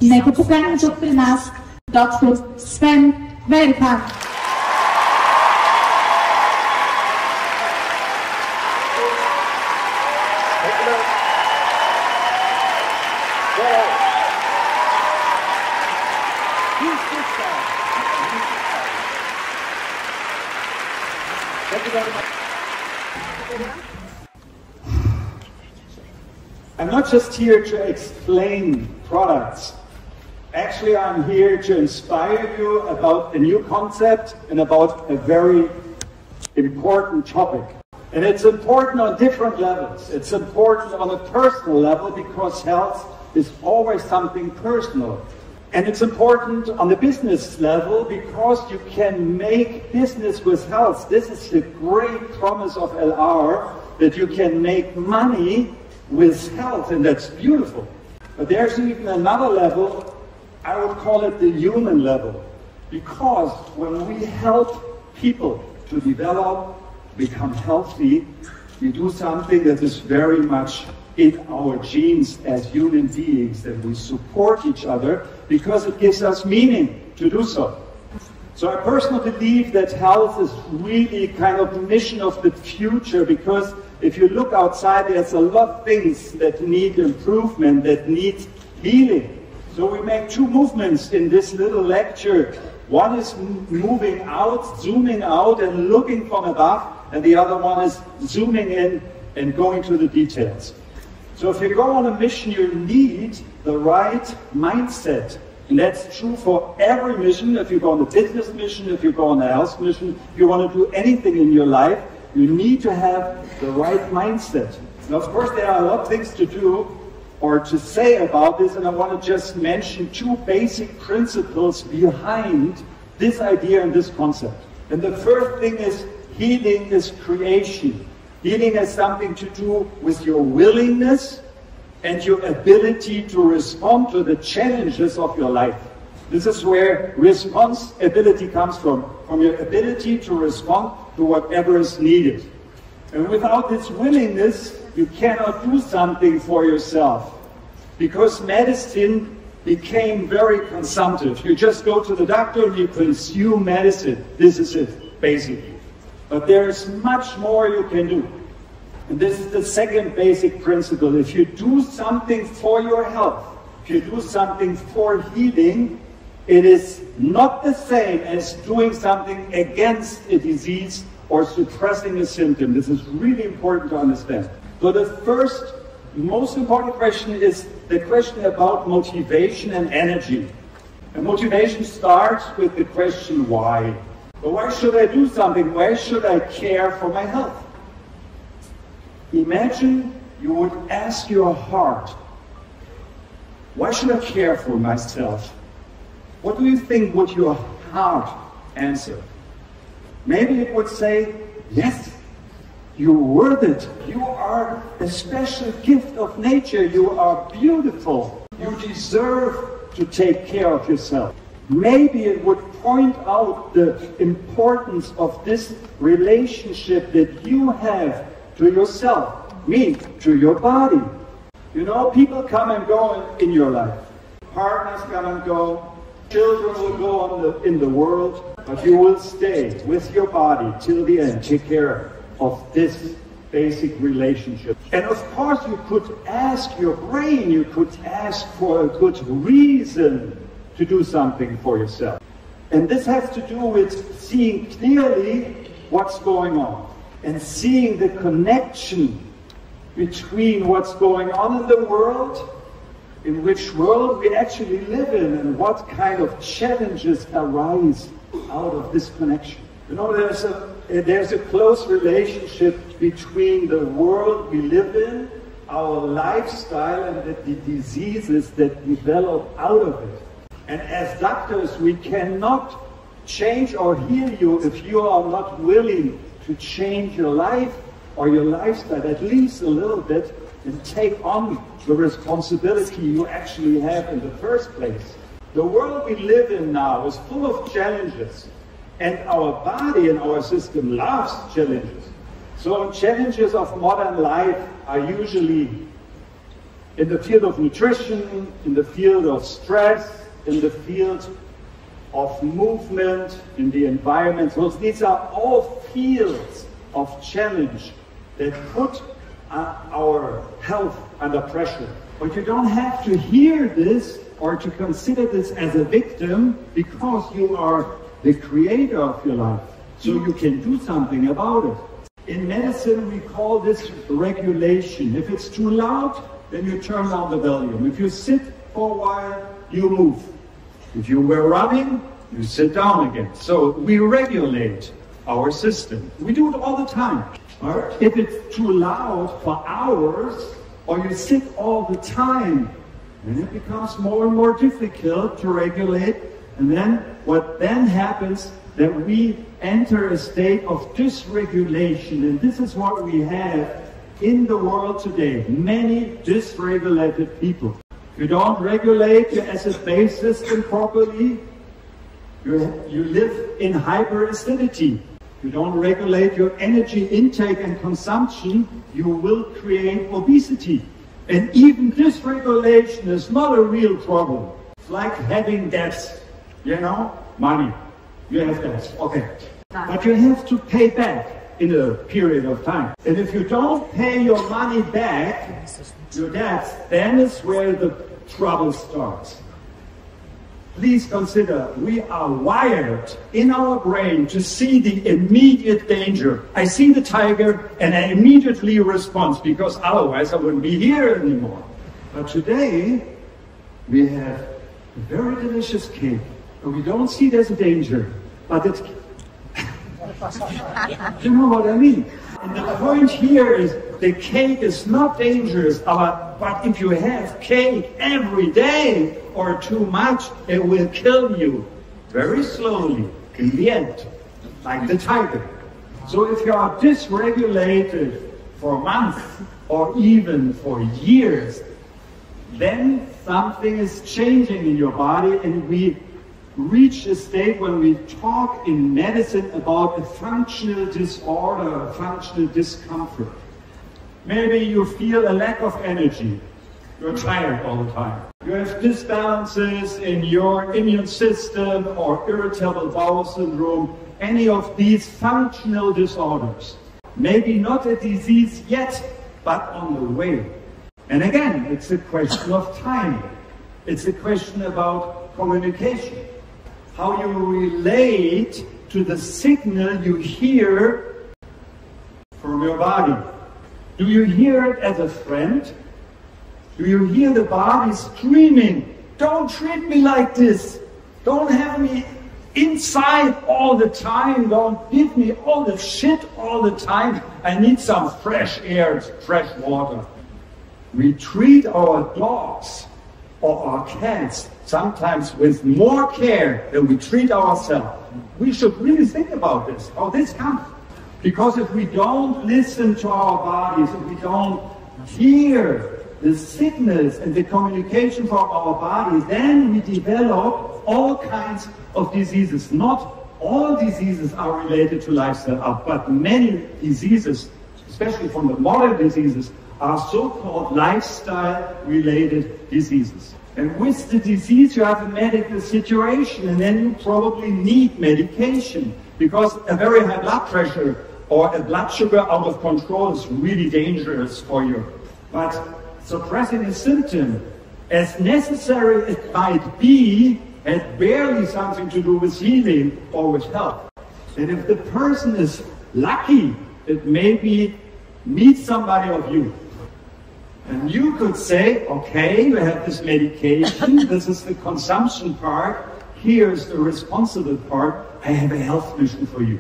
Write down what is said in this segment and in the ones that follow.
Нека поканим тук при нас доктор Свен Верхан. I'm not just here to explain products. Actually, I'm here to inspire you about a new concept and about a very important topic. And it's important on different levels. It's important on a personal level because health is always something personal. And it's important on the business level because you can make business with health. This is the great promise of LR, that you can make money with health, and that's beautiful. But there's even another level, I would call it the human level. Because when we help people to develop, become healthy, we do something that is very much in our genes as human beings, that we support each other because it gives us meaning to do so. So I personally believe that health is really kind of the mission of the future, because if you look outside, there's a lot of things that need improvement, that need healing. So we make two movements in this little lecture. One is moving out, zooming out and looking from above, and the other one is zooming in and going to the details. So if you go on a mission, you need the right mindset. And that's true for every mission. If you go on a business mission, if you go on a health mission, if you want to do anything in your life, you need to have the right mindset. Now, of course, there are a lot of things to do or to say about this, and I want to just mention two basic principles behind this idea and this concept. And the first thing is, healing is creation. Healing has something to do with your willingness and your ability to respond to the challenges of your life. This is where responsibility comes from your ability to respond to whatever is needed. And without this willingness, you cannot do something for yourself. Because medicine became very consumptive. You just go to the doctor and you consume medicine. This is it, basically. But there is much more you can do. And this is the second basic principle. If you do something for your health, if you do something for healing, it is not the same as doing something against a disease or suppressing a symptom. This is really important to understand. So the first, most important question is the question about motivation and energy. And motivation starts with the question, why? But why should I do something? Why should I care for my health? Imagine you would ask your heart, why should I care for myself? What do you think would your heart answer? Maybe it would say, yes, you're worth it. You are a special gift of nature. You are beautiful. You deserve to take care of yourself. Maybe it would point out the importance of this relationship that you have to yourself, to your body. You know, people come and go in your life. Partners come and go. Children will go in the world, but you will stay with your body till the end. Take care of this basic relationship. And of course, you could ask your brain, you could ask for a good reason to do something for yourself. And this has to do with seeing clearly what's going on and seeing the connection between what's going on in the world, in which world we actually live in, and what kind of challenges arise out of this connection. You know, there's a close relationship between the world we live in, our lifestyle, and the diseases that develop out of it. And as doctors, we cannot change or heal you if you are not willing to change your life or your lifestyle at least a little bit and take on the responsibility you actually have in the first place. The world we live in now is full of challenges, and our body and our system loves challenges. So challenges of modern life are usually in the field of nutrition, in the field of stress, in the field of movement, in the environment. So these are all fields of challenge that put our health under pressure. But you don't have to hear this or to consider this as a victim, because you are the creator of your life. So you can do something about it. In medicine, we call this regulation. If it's too loud, then you turn down the volume. If you sit for a while, you move. If you were running, you sit down again. So we regulate our system. We do it all the time. Right? If it's too loud for hours, or you sit all the time, then it becomes more and more difficult to regulate. And then what then happens, that we enter a state of dysregulation. And this is what we have in the world today. Many dysregulated people. If you don't regulate your acid-base system properly, you live in hyperacidity. If you don't regulate your energy intake and consumption, you will create obesity. And even dysregulation is not a real problem. It's like having debts, you know, money. You have debts, okay. But you have to pay back in a period of time. And if you don't pay your money back, your debts, then is where the trouble starts. Please consider, we are wired in our brain to see the immediate danger. I see the tiger and I immediately respond, because otherwise I wouldn't be here anymore. But today, we have a very delicious cake. And we don't see it as a danger, but it's... You know what I mean? And the point here is, the cake is not dangerous, but if you have cake every day or too much, it will kill you very slowly in the end, like the tiger. So if you are dysregulated for months or even for years, then something is changing in your body, and we reach a state when we talk in medicine about a functional disorder, a functional discomfort. Maybe you feel a lack of energy. You're tired all the time. You have disbalances in your immune system or irritable bowel syndrome, any of these functional disorders. Maybe not a disease yet, but on the way. And again, it's a question of time. It's a question about communication. How you relate to the signal you hear from your body. Do you hear it as a friend? Do you hear the body screaming, don't treat me like this. Don't have me inside all the time. Don't give me all the shit all the time. I need some fresh air, fresh water. We treat our dogs or our cats sometimes with more care than we treat ourselves. We should really think about this, how this comes. Because if we don't listen to our bodies, if we don't hear the signals and the communication from our bodies, then we develop all kinds of diseases. Not all diseases are related to lifestyle, but many diseases, especially from the modern diseases, are so-called lifestyle-related diseases. And with the disease, you have a medical situation, and then you probably need medication, because a very high blood pressure or a blood sugar out of control is really dangerous for you. But suppressing a symptom, as necessary it might be, has barely something to do with healing or with health. And if the person is lucky, it maybe meets somebody of you. And you could say, okay, you have this medication, this is the consumption part, here's the responsible part, I have a health mission for you.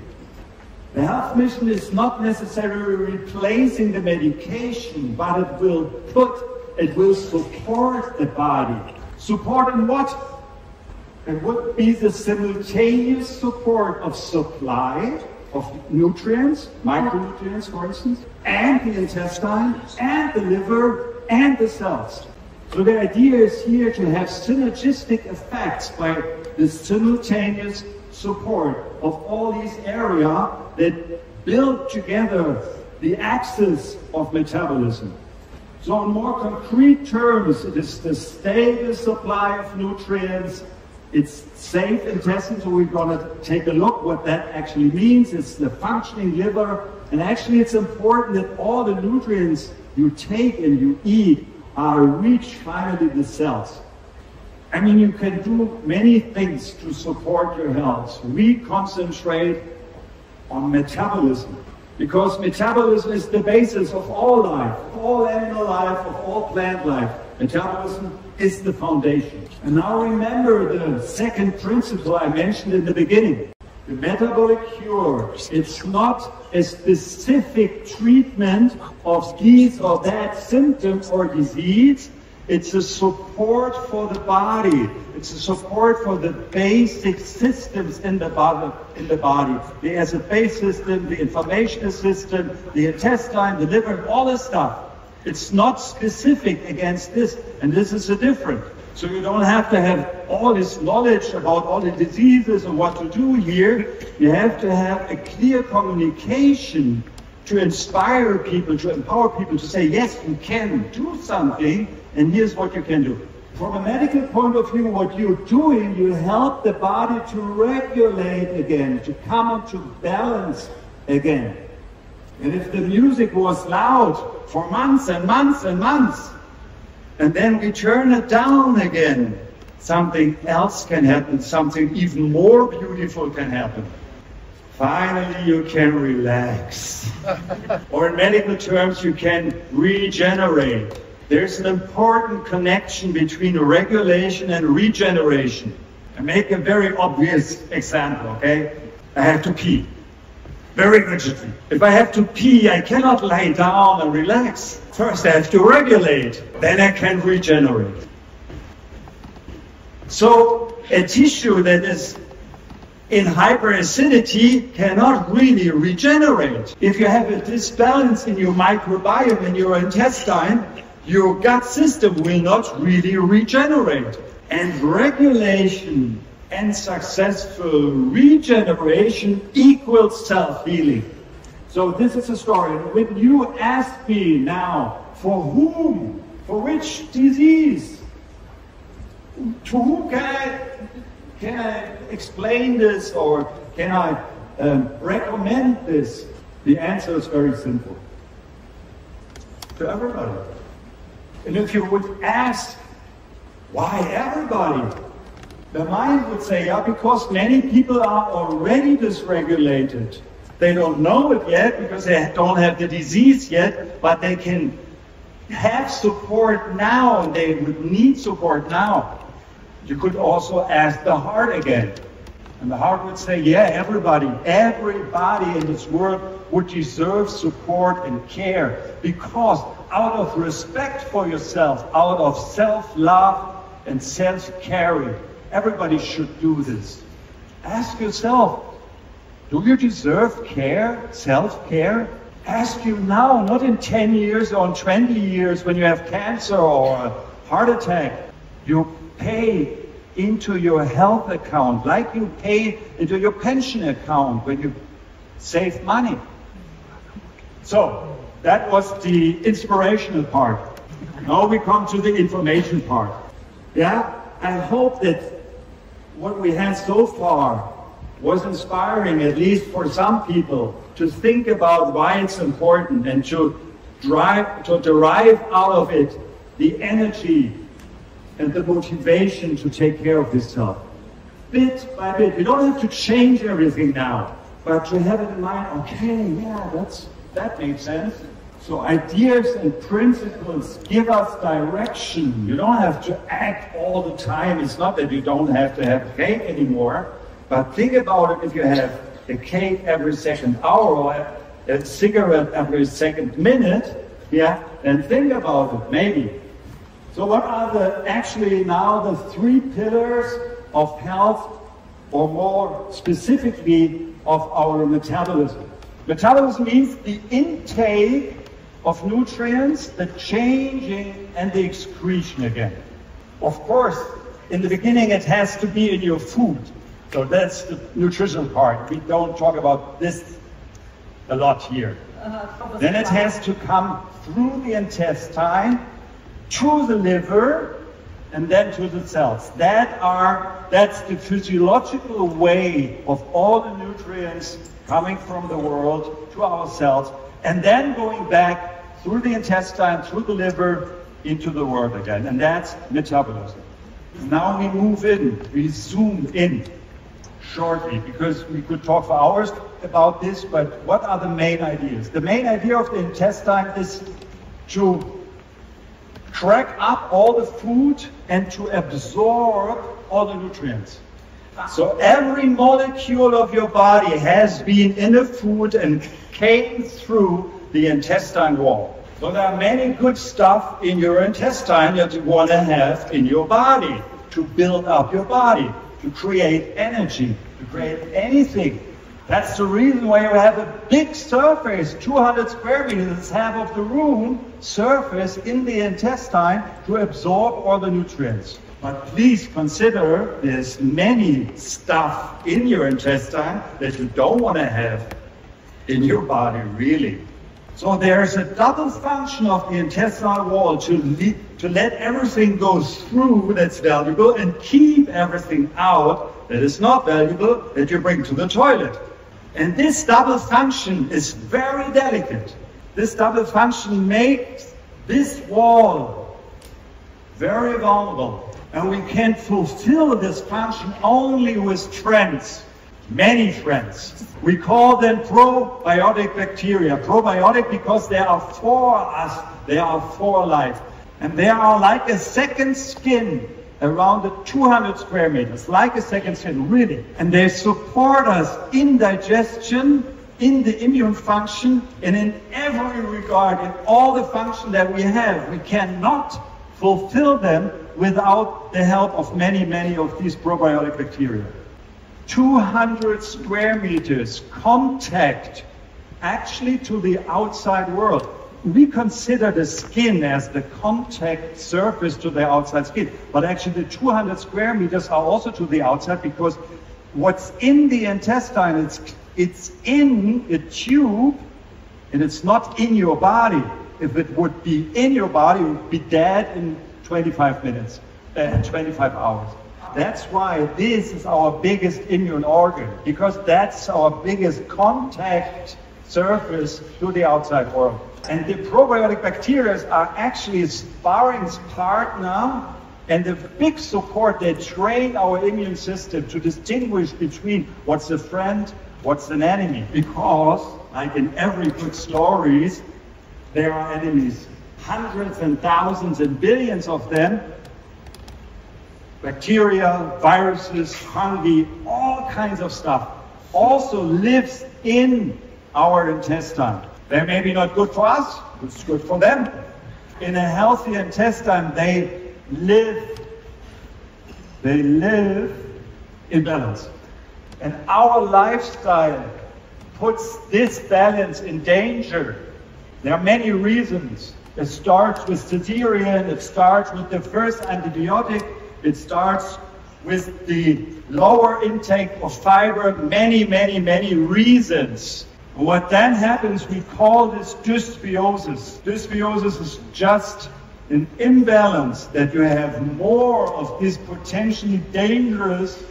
The health mission is not necessarily replacing the medication, but it will support the body. Support in what? It would be the simultaneous support of supply of nutrients, micronutrients for instance, and the intestine, and the liver, and the cells. So the idea is here to have synergistic effects by the simultaneous support of all these areas that build together the axis of metabolism. So in more concrete terms, it is the stable supply of nutrients. It's safe intestine, so we're going to take a look what that actually means. It's the functioning liver, and actually it's important that all the nutrients you take and you eat are reach finally the cells. I mean, you can do many things to support your health. We concentrate on metabolism, because metabolism is the basis of all life, of all animal life, of all plant life. Metabolism is the foundation. And now remember the second principle I mentioned in the beginning. The metabolic cure, it's not a specific treatment of these or that symptom or disease. It's a support for the body. It's a support for the basic systems in the body. The acid-base system, the inflammation system, the intestine, the liver, all this stuff. It's not specific against this, and this is the difference. So you don't have to have all this knowledge about all the diseases and what to do here. You have to have a clear communication to inspire people, to empower people to say, yes, you can do something, and here's what you can do. From a medical point of view, what you're doing, you help the body to regulate again, to come into balance again. And if the music was loud for months and months and months, and then we turn it down again, something else can happen, something even more beautiful can happen. Finally, you can relax. Or in medical terms, you can regenerate. There's an important connection between regulation and regeneration. I make a very obvious example, okay? I have to pee. Very urgently. If I have to pee, I cannot lie down and relax. First I have to regulate, then I can regenerate. So a tissue that is in hyperacidity cannot really regenerate. If you have a disbalance in your microbiome, in your intestine, your gut system will not really regenerate. And regulation and successful regeneration equals self-healing. So this is a story. When you ask me now, for whom, for which disease, to whom can I explain this, or can I recommend this? The answer is very simple. To everybody. And if you would ask, why everybody? The mind would say, yeah, because many people are already dysregulated. They don't know it yet because they don't have the disease yet, but they can have support now, and they would need support now. You could also ask the heart again. And the heart would say, yeah, everybody in this world would deserve support and care, because out of respect for yourself, out of self-love and self-caring, everybody should do this. Ask yourself, do you deserve care, self-care? Ask you now, not in 10 years or in 20 years when you have cancer or a heart attack. You pay into your health account like you pay into your pension account when you save money. So that was the inspirational part. Now we come to the information part. Yeah, I hope that what we had so far was inspiring, at least for some people, to think about why it's important and to derive out of it the energy and the motivation to take care of yourself. Bit by bit. You don't have to change everything now, but to have it in mind, okay, yeah, that makes sense. So ideas and principles give us direction. You don't have to act all the time. It's not that you don't have to have cake anymore, but think about it. If you have a cake every second hour or a cigarette every second minute, yeah, then think about it, maybe. So what are actually now the 3 pillars of health, or more specifically of our metabolism? Metabolism means the intake of nutrients, the changing and the excretion again. Of course, in the beginning it has to be in your food. So that's the nutritional part. We don't talk about this a lot here. Then it has to come through the intestine, to the liver, and then to the cells. That's the physiological way of all the nutrients coming from the world to our cells, and then going back through the intestine, through the liver, into the world again. And that's metabolism. Now we move in, we zoom in shortly, because we could talk for hours about this, but what are the main ideas? The main idea of the intestine is to crack up all the food and to absorb all the nutrients. So every molecule of your body has been in a food and came through the intestine wall. So there are many good stuff in your intestine that you want to have in your body to build up your body, to create energy, to create anything. That's the reason why you have a big surface, 200 square meters, half of the room, surface in the intestine to absorb all the nutrients. But please consider there's many stuff in your intestine that you don't want to have in your body, really. So there's a double function of the intestinal wall to let everything go through that's valuable and keep everything out that is not valuable that you bring to the toilet. And this double function is very delicate. This double function makes this wall very vulnerable. And we can fulfill this function only with friends, many friends. We call them probiotic bacteria. Probiotic because they are for us, they are for life. And they are like a second skin around the 200 square meters, like a second skin, really. And they support us in digestion, in the immune function, and in every regard, in all the function that we have. We cannot fulfill them without the help of many, many of these probiotic bacteria. 200 square meters contact actually to the outside world. We consider the skin as the contact surface to the outside skin, but actually the 200 square meters are also to the outside, because what's in the intestine, it's in a tube and it's not in your body. If it would be in your body, it would be dead in 25 minutes, 25 hours. That's why this is our biggest immune organ, because that's our biggest contact surface to the outside world. And the probiotic bacteria are actually a sparring partner and a big support. They train our immune system to distinguish between what's a friend, what's an enemy. Because, like in every good stories, there are enemies. Hundreds and thousands and billions of them. Bacteria, viruses, fungi, all kinds of stuff also lives in our intestine. They're maybe not good for us, it's good for them. In a healthy intestine, they live in balance. And our lifestyle puts this balance in danger. There are many reasons. It starts with cesarean, it starts with the first antibiotic, it starts with the lower intake of fiber, many, many, many reasons. What then happens, we call this dysbiosis. Dysbiosis is just an imbalance that you have more of these potentially dangerous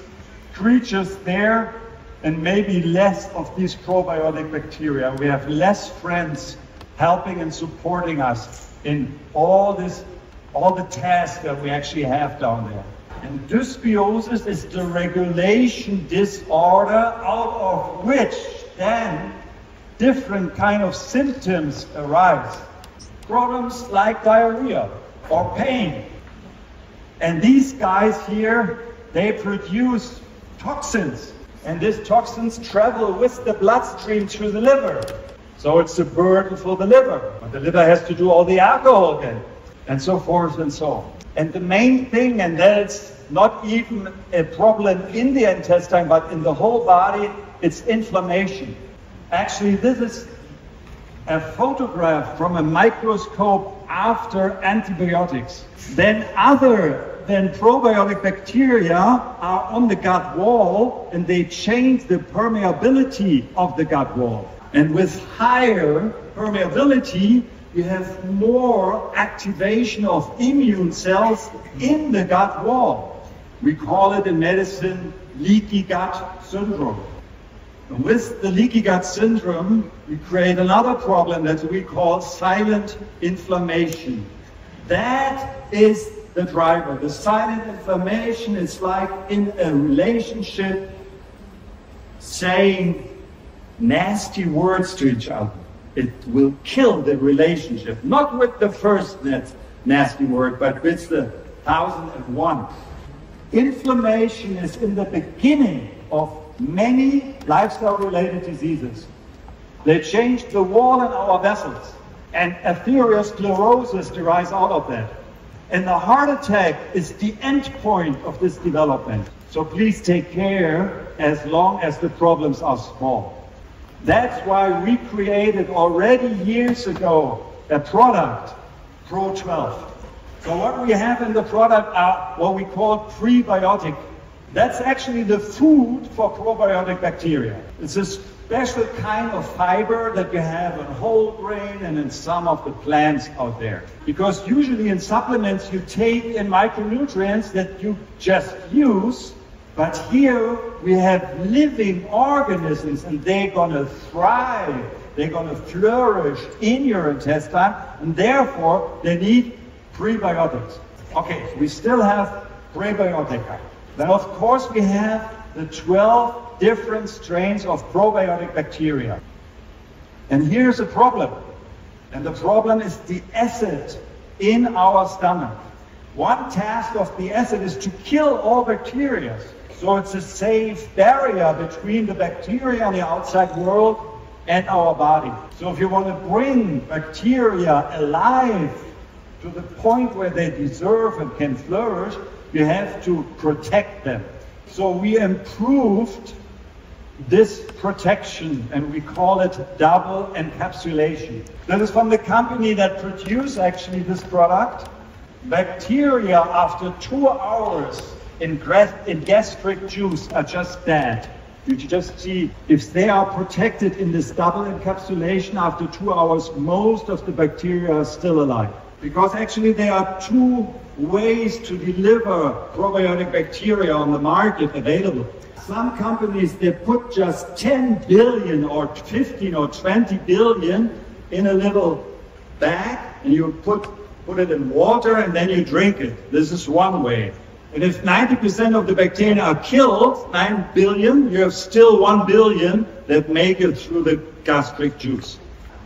creatures there and maybe less of these probiotic bacteria. We have less friends helping and supporting us in all the tasks that we actually have down there. And dysbiosis is the regulation disorder out of which then different kind of symptoms arise. Problems like diarrhea or pain. And these guys here, they produce toxins. And these toxins travel with the bloodstream to the liver. So it's a burden for the liver. But the liver has to do all the alcohol again, and so forth and so on. And the main thing, and that's not even a problem in the intestine, but in the whole body, it's inflammation. Actually, this is a photograph from a microscope after antibiotics. Then other than probiotic bacteria are on the gut wall, and they change the permeability of the gut wall. And with higher permeability, you have more activation of immune cells in the gut wall. We call it in medicine leaky gut syndrome. And with the leaky gut syndrome, we create another problem that we call silent inflammation. That is the driver. The silent inflammation is like in a relationship saying nasty words to each other. It will kill the relationship, not with the first nasty word, but with the 1001. Inflammation is in the beginning of many lifestyle-related diseases. They change the wall in our vessels, and atherosclerosis derives out of that. And the heart attack is the end point of this development. So please take care as long as the problems are small. That's why we created already years ago a product, Pro 12. So what we have in the product are what we call prebiotic. That's actually the food for probiotic bacteria. It's a special kind of fiber that you have in whole grain and in some of the plants out there. Because usually in supplements you take in micronutrients that you just use, but here we have living organisms and they're going to thrive, they're going to flourish in your intestine, and therefore they need prebiotics. Okay, we still have prebiotica. Then of course we have the 12 different strains of probiotic bacteria. And here's the problem. And the problem is the acid in our stomach. One task of the acid is to kill all bacteria. So it's a safe barrier between the bacteria on the outside world and our body. So if you want to bring bacteria alive to the point where they deserve and can flourish, you have to protect them. So we improved this protection and we call it double encapsulation. That is from the company that produced actually this product. Bacteria after 2 hours in gastric juice are just dead. You just see if they are protected in this double encapsulation after 2 hours, most of the bacteria are still alive. Because actually there are 2 ways to deliver probiotic bacteria on the market available. Some companies, they put just 10 billion or 15 or 20 billion in a little bag and you put it in water and then you drink it. This is one way. And if 90% of the bacteria are killed, 9 billion, you have still 1 billion that make it through the gastric juice.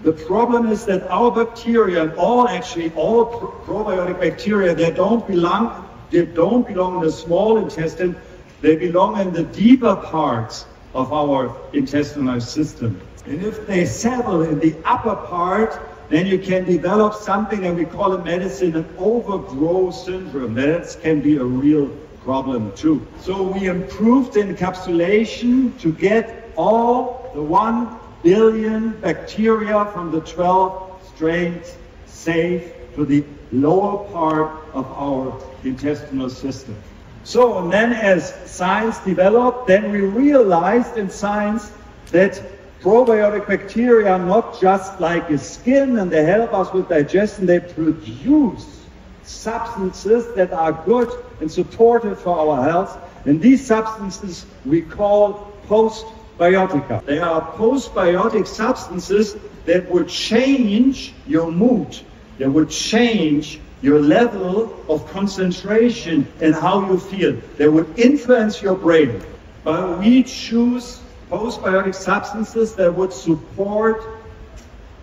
The problem is that our bacteria, all probiotic bacteria, they don't belong in the small intestine, they belong in the deeper parts of our intestinal system. And if they settle in the upper part, then you can develop something that we call in medicine an overgrowth syndrome. That can be a real problem too. So we improved the encapsulation to get all the 1 billion bacteria from the 12 strains safe to the lower part of our intestinal system. So, and then as science developed, then we realized in science that probiotic bacteria are not just like a skin and they help us with digestion, they produce substances that are good and supportive for our health. And these substances we call postbiotica. They are postbiotic substances that would change your mood. They would change your level of concentration and how you feel. They would influence your brain. But we choose postbiotic substances that would support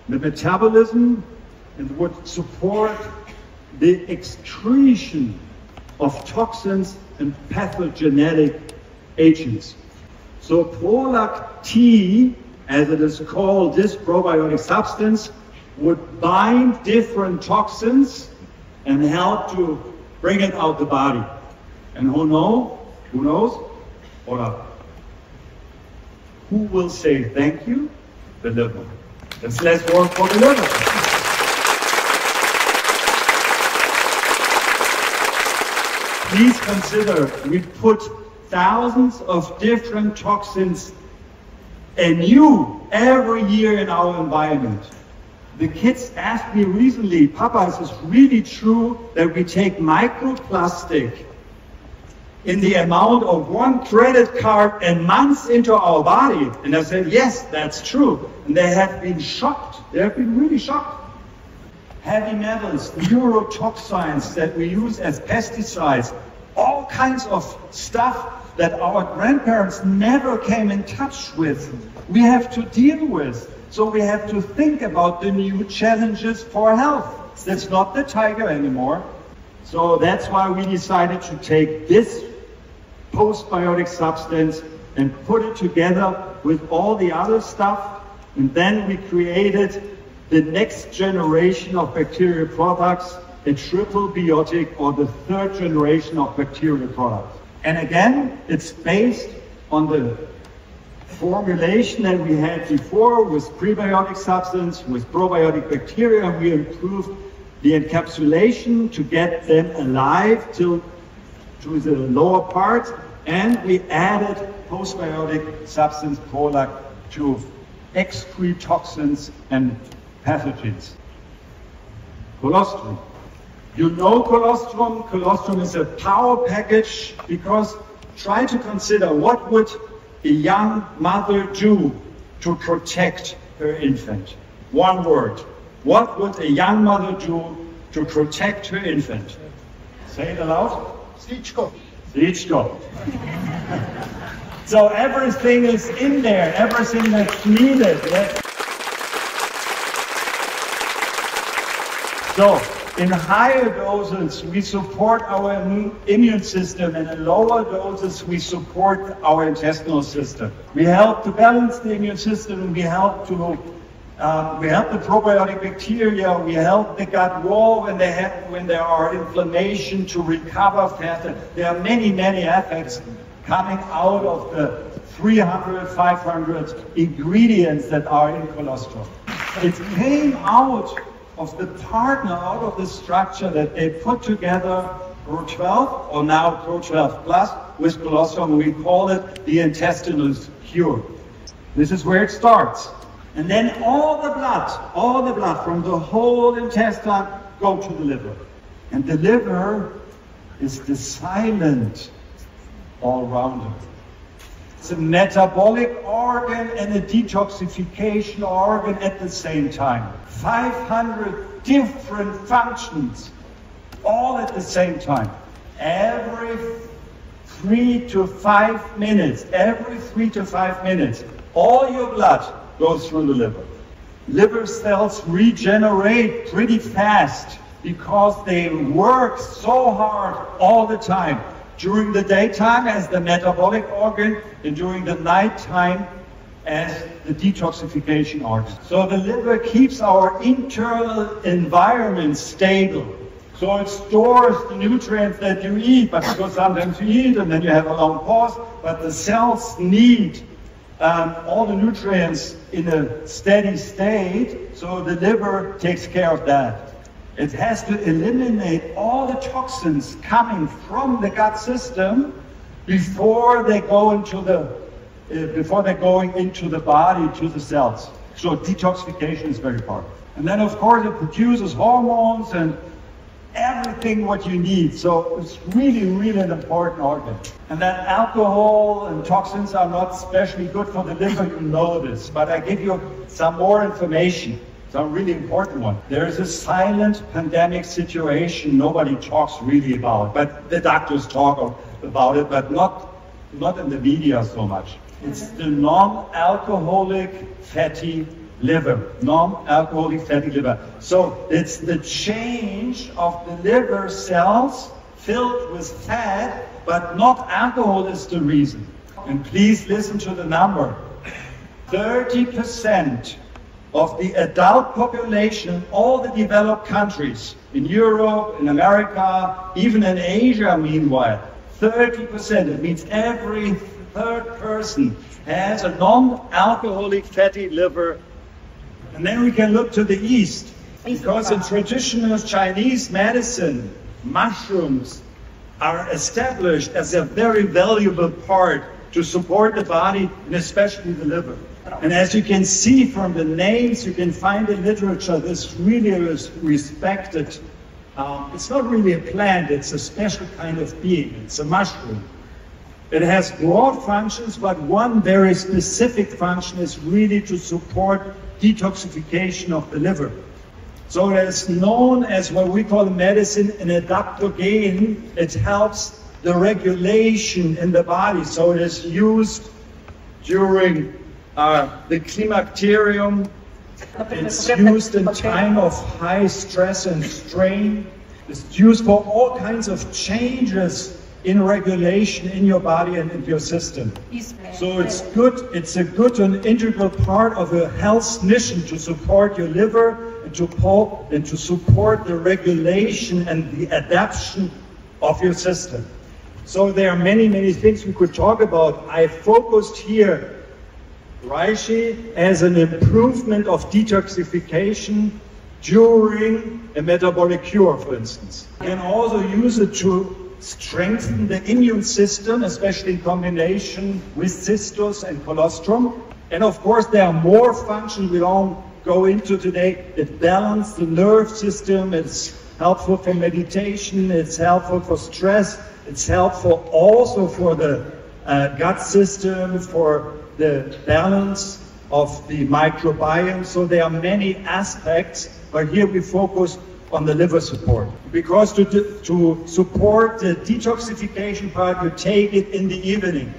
the metabolism and would support the excretion of toxins and pathogenic agents. So Prolact, as it is called, this probiotic substance, would bind different toxins and help to bring it out the body. And who knows? Or who will say thank you? The liver. There's less work for the liver. Please consider, we put thousands of different toxins anew every year in our environment. The kids asked me recently, Papa, is this really true that we take microplastic in the amount of 1 credit card a month into our body? And I said, yes, that's true. And they have been shocked. They have been really shocked. Heavy metals, neurotoxins that we use as pesticides, all kinds of stuff that our grandparents never came in touch with, we have to deal with. So we have to think about the new challenges for health. That's not the tiger anymore. So that's why we decided to take this postbiotic substance and put it together with all the other stuff. And then we created the next generation of bacterial products, a triple biotic, or the 3rd generation of bacterial products. And again, it's based on the formulation that we had before with prebiotic substance, with probiotic bacteria. We improved the encapsulation to get them alive to the lower part, and we added postbiotic substance product to excrete toxins and pathogens. Colostrum. You know colostrum. Colostrum is a power package, because try to consider, what would a young mother do to protect her infant? One word. What would a young mother do to protect her infant? Say it aloud. Svičko. Svičko. So everything is in there, everything that's needed. Yes? So in higher doses, we support our immune system, and in lower doses, we support our intestinal system. We help to balance the immune system. We help the probiotic bacteria. We help the gut wall when there are inflammation to recover faster. There are many, many effects coming out of the 300, 500 ingredients that are in colostrum. It came out of the partner, out of the structure that they put together Pro12, or now Pro12 Plus, with colostrum. We call it the intestinal cure. This is where it starts. And then all the blood from the whole intestine go to the liver. And the liver is the silent all-rounder. It's a metabolic organ and a detoxification organ at the same time. 500 different functions, all at the same time. Every 3 to 5 minutes, all your blood goes through the liver. Liver cells regenerate pretty fast because they work so hard all the time. During the daytime as the metabolic organ, and during the nighttime as the detoxification organ. So the liver keeps our internal environment stable. So it stores the nutrients that you eat, but because sometimes you eat and then you have a long pause, but the cells need all the nutrients in a steady state, so the liver takes care of that. It has to eliminate all the toxins coming from the gut system before they go into before they're going into the body, to the cells. So detoxification is very important. And then of course it produces hormones and everything what you need. So it's really, really an important organ. And then alcohol and toxins are not especially good for the liver, you know this. But I give you some more information, some really important one. There is a silent pandemic situation nobody talks really about, but the doctors talk about it, but not in the media so much. It's the non-alcoholic fatty liver, non-alcoholic fatty liver. So it's the change of the liver cells filled with fat, but not alcohol is the reason. And please listen to the number. 30% of the adult population in all the developed countries, in Europe, in America, even in Asia meanwhile, 30%, it means every third person has a non-alcoholic fatty liver. And then we can look to the East, because in traditional Chinese medicine, mushrooms are established as a very valuable part to support the body, and especially the liver. And as you can see from the names, you can find in literature, this really is respected. It's not really a plant, it's a special kind of being. It's a mushroom. It has broad functions, but one very specific function is really to support detoxification of the liver. So it is known as what we call in medicine an adaptogen. It helps the regulation in the body. So it is used during the climacterium. It's used in time of high stress and strain. It's used for all kinds of changes in regulation in your body and in your system. So it's good, it's a good and integral part of a health mission to support your liver and to support the regulation and the adaptation of your system. So there are many, many things we could talk about. I focused here reishi as an improvement of detoxification during a metabolic cure, for instance. You can also use it to strengthen the immune system, especially in combination with cistus and colostrum. And of course, there are more functions we don't go into today. It balances the nerve system, it's helpful for meditation, it's helpful for stress, it's helpful also for the gut system, for the balance of the microbiome. So there are many aspects, but here we focus on the liver support. Because to support the detoxification part, you take it in the evening.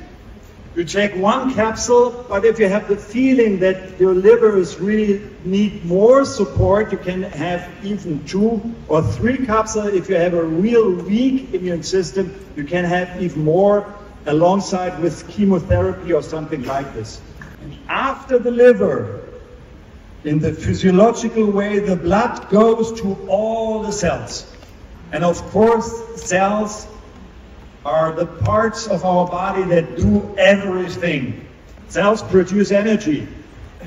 You take one capsule, but if you have the feeling that your liver is really need more support, you can have even 2 or 3 capsules. If you have a real weak immune system, you can have even more alongside with chemotherapy or something like this. And after the liver, in the physiological way, the blood goes to all the cells. And of course, cells are the parts of our body that do everything. Cells produce energy.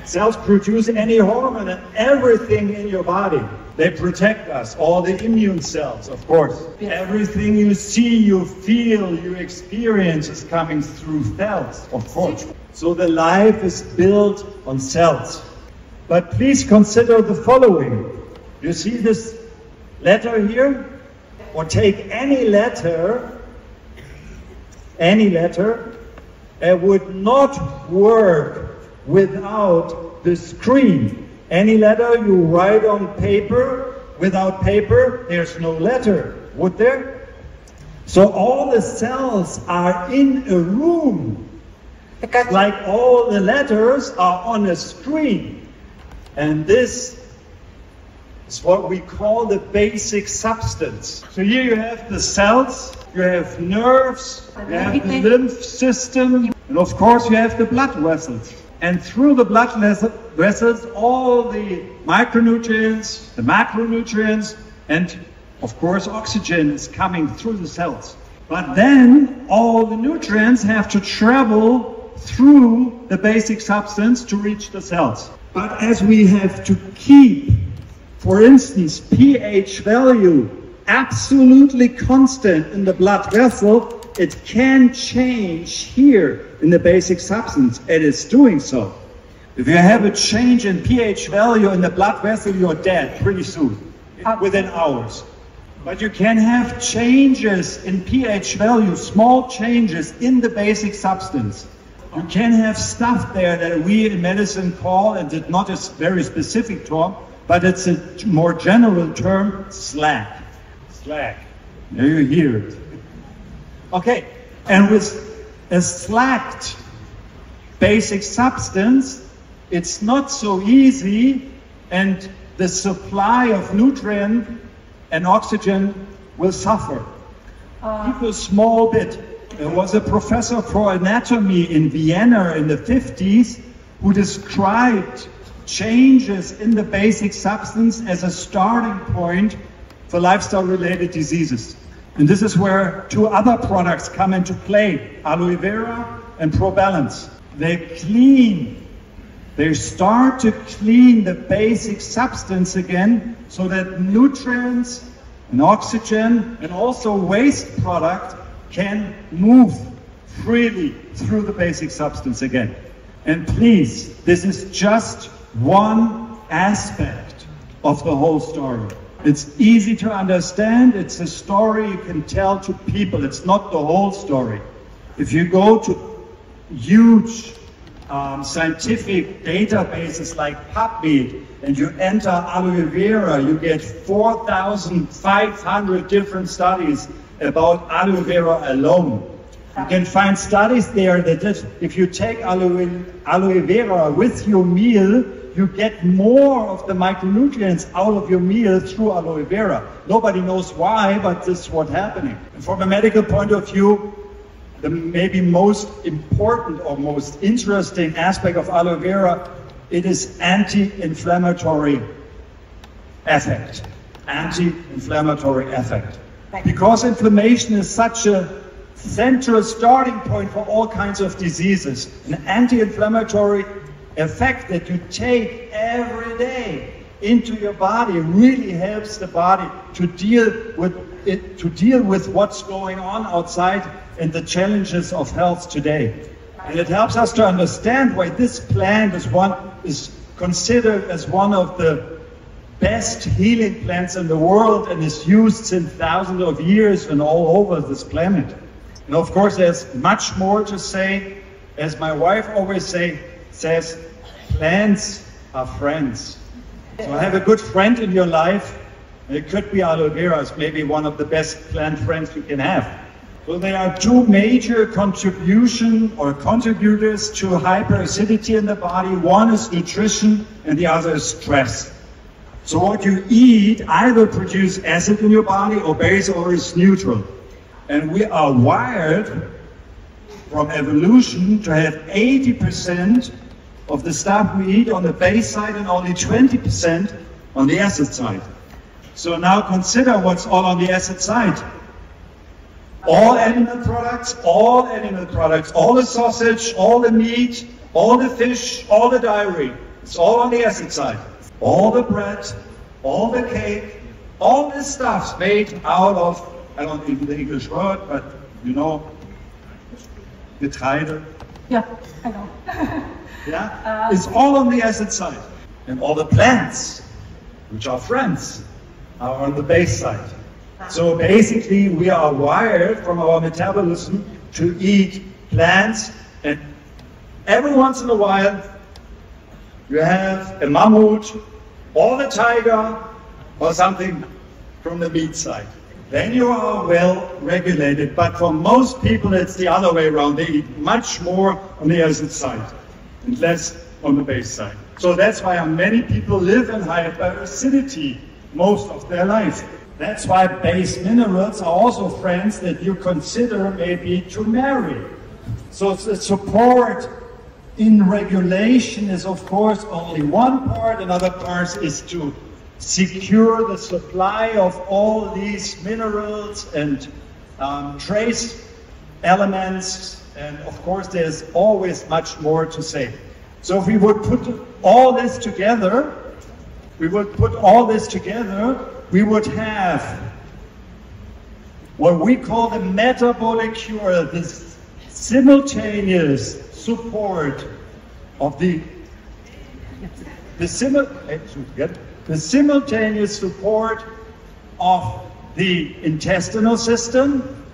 Cells produce any hormone and everything in your body. They protect us, all the immune cells, of course. Everything you see, you feel, you experience is coming through cells, of course. So the life is built on cells. But please consider the following. You see this letter here? Or take any letter, it would not work without the screen. Any letter you write on paper, without paper, there's no letter, would there? So all the cells are in a room, like all the letters are on a screen. And this is what we call the basic substance. So here you have the cells, you have nerves, you have the lymph system, and of course you have the blood vessels. And through the blood vessels, all the micronutrients, the macronutrients, and of course oxygen is coming through the cells. But then all the nutrients have to travel through the basic substance to reach the cells. But as we have to keep, for instance, pH value absolutely constant in the blood vessel, it can change here in the basic substance. It is doing so. If you have a change in pH value in the blood vessel, you're dead pretty soon, within hours. But you can have changes in pH value, small changes in the basic substance. You can have stuff there that we in medicine call, and it's not a very specific term, but it's a more general term, slack. Slack. There you hear it. Okay, and with a slacked basic substance, it's not so easy, and the supply of nutrient and oxygen will suffer. Keep a small bit. There was a professor for anatomy in Vienna in the 50s who described changes in the basic substance as a starting point for lifestyle-related diseases. And this is where 2 other products come into play, aloe vera and ProBalance. They start to clean the basic substance again so that nutrients and oxygen and also waste product can move freely through the basic substance again. And please, this is just one aspect of the whole story. It's easy to understand. It's a story you can tell to people. It's not the whole story. If you go to huge scientific databases like PubMed and you enter aloe vera, you get 4,500 different studies about aloe vera alone. You can find studies there that if you take aloe vera with your meal, you get more of the micronutrients out of your meal through aloe vera. Nobody knows why, but this is what's happening. And from a medical point of view, the maybe most important or most interesting aspect of aloe vera, it is anti-inflammatory effect. Anti-inflammatory effect. Because inflammation is such a central starting point for all kinds of diseases. An anti-inflammatory effect that you take every day into your body really helps the body to deal with what's going on outside and the challenges of health today. And it helps us to understand why this plant is considered as one of the best healing plants in the world and is used since thousands of years and all over this planet. And of course, there's much more to say. As my wife always says, plants are friends. So have a good friend in your life. It could be aloe vera. It's maybe one of the best plant friends you can have. So there are two major contributors to hyperacidity in the body. One is nutrition and the other is stress. So what you eat either produces acid in your body or base or is neutral. And we are wired from evolution to have 80% of the stuff we eat on the base side and only 20% on the acid side. So now consider what's all on the acid side. All animal products, all the sausage, all the meat, all the fish, all the dairy. It's all on the acid side. All the bread, all the cake, all this stuff's made out of, I don't know the English word, but you know, Getreide. Yeah, I know. Yeah, it's all on the acid side. And all the plants, which are friends, are on the base side. So basically, we are wired from our metabolism to eat plants, and every once in a while, you have a mammoth, or the tiger, or something from the meat side. Then you are well regulated, but for most people, it's the other way around. They eat much more on the acid side and less on the base side. So that's why many people live in hyperacidity most of their life. That's why base minerals are also friends that you consider maybe to marry. So the support in regulation is of course only one part. Another part is to secure the supply of all these minerals and trace elements. And of course there's always much more to say. So if we would put all this together, we would have what we call the metabolic cure, this simultaneous support of the simultaneous support of the intestinal system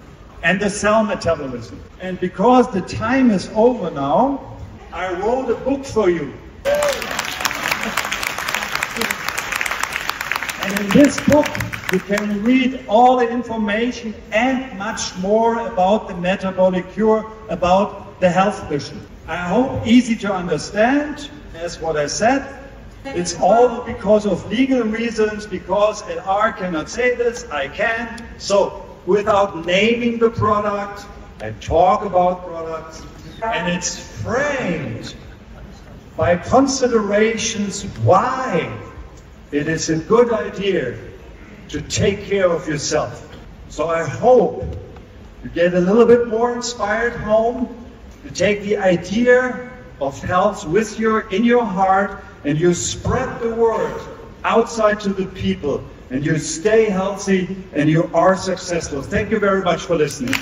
and the cell metabolism. And because the time is over now, I wrote a book for you. And in this book, you can read all the information and much more about the metabolic cure, about the health vision. I hope easy to understand, as what I said. It's all because of legal reasons, because LR cannot say this, I can. So without naming the product, I talk about products, and it's framed by considerations why it is a good idea to take care of yourself. So I hope you get a little bit more inspired home, you take the idea of health with in your heart, and you spread the word outside to the people, and you stay healthy, and you are successful. Thank you very much for listening.